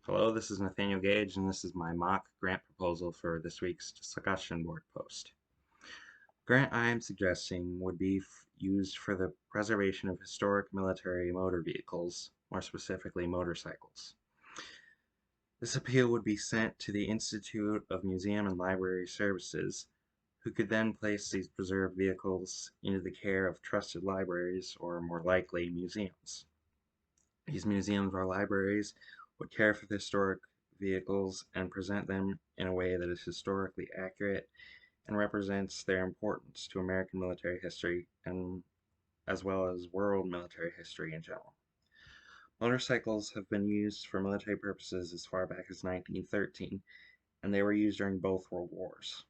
Hello, this is Nathaniel Gage, and this is my mock grant proposal for this week's discussion board post. Grant I am suggesting would be used for the preservation of historic military motor vehicles, more specifically motorcycles. This appeal would be sent to the Institute of Museum and Library Services, who could then place these preserved vehicles into the care of trusted libraries, or more likely, museums. These museums or libraries would care for the historic vehicles and present them in a way that is historically accurate and represents their importance to American military history and as well as world military history in general. Motorcycles have been used for military purposes as far back as 1913, and they were used during both world wars.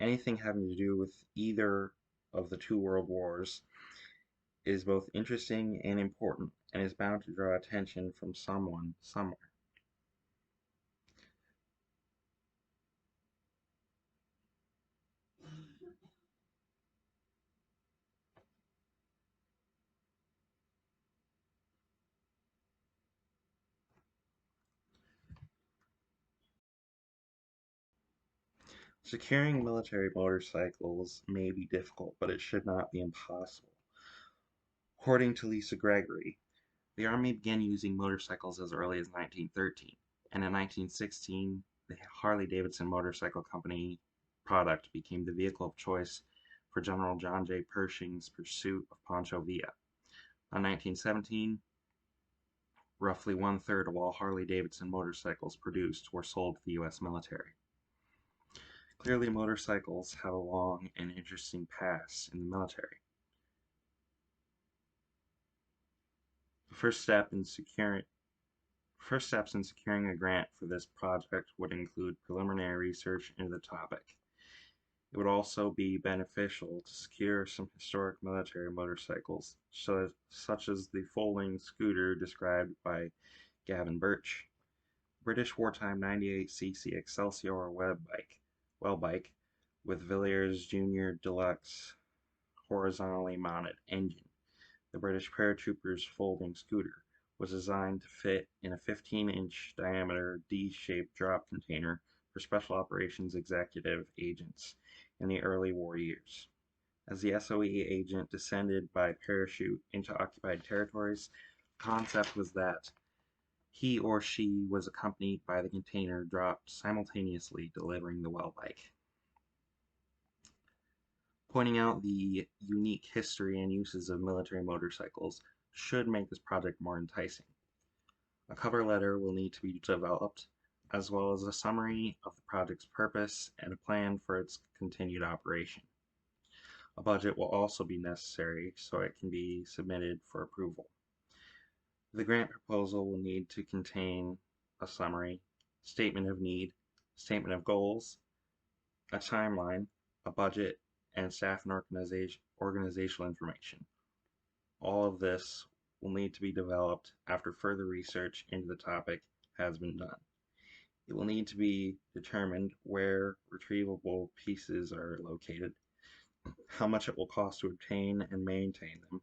Anything having to do with either of the two world wars is both interesting and important, and is bound to draw attention from someone somewhere. Securing military motorcycles may be difficult, but it should not be impossible. According to Lisa Gregory, the Army began using motorcycles as early as 1913, and in 1916, the Harley-Davidson Motorcycle Company product became the vehicle of choice for General John J. Pershing's pursuit of Pancho Villa. In 1917, roughly one-third of all Harley-Davidson motorcycles produced were sold to the U.S. military. Clearly, motorcycles have a long and interesting past in the military. The first steps in securing a grant for this project would include preliminary research into the topic. It would also be beneficial to secure some historic military motorcycles, such as the folding scooter described by Gavin Birch, British wartime 98cc Excelsior well bike with Villiers Junior Deluxe horizontally mounted engine. The British paratroopers folding scooter was designed to fit in a 15-inch diameter D-shaped drop container for special operations executive agents in the early war years. As the SOE agent descended by parachute into occupied territories, the concept was that he or she was accompanied by the container dropped simultaneously delivering the well bike. Pointing out the unique history and uses of military motorcycles should make this project more enticing. A cover letter will need to be developed, as well as a summary of the project's purpose and a plan for its continued operation. A budget will also be necessary so it can be submitted for approval. The grant proposal will need to contain a summary, statement of need, statement of goals, a timeline, a budget, and staff and organizational information. All of this will need to be developed after further research into the topic has been done. It will need to be determined where retrievable pieces are located, how much it will cost to obtain and maintain them,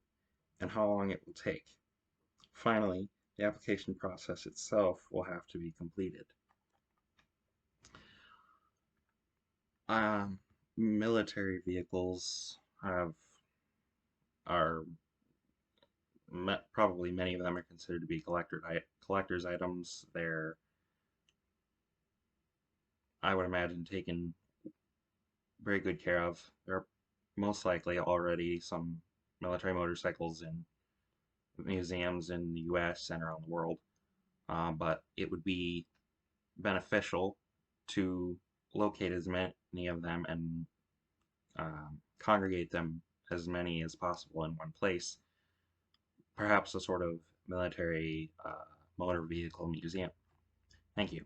and how long it will take. Finally, the application process itself will have to be completed. Um, Military vehicles are probably many of them are considered to be collector's items. They're, I would imagine, taken very good care of. There are most likely already some military motorcycles in museums in the US and around the world, but it would be beneficial to locate as many of them and congregate them as many as possible in one place, perhaps a sort of military motor vehicle museum. Thank you.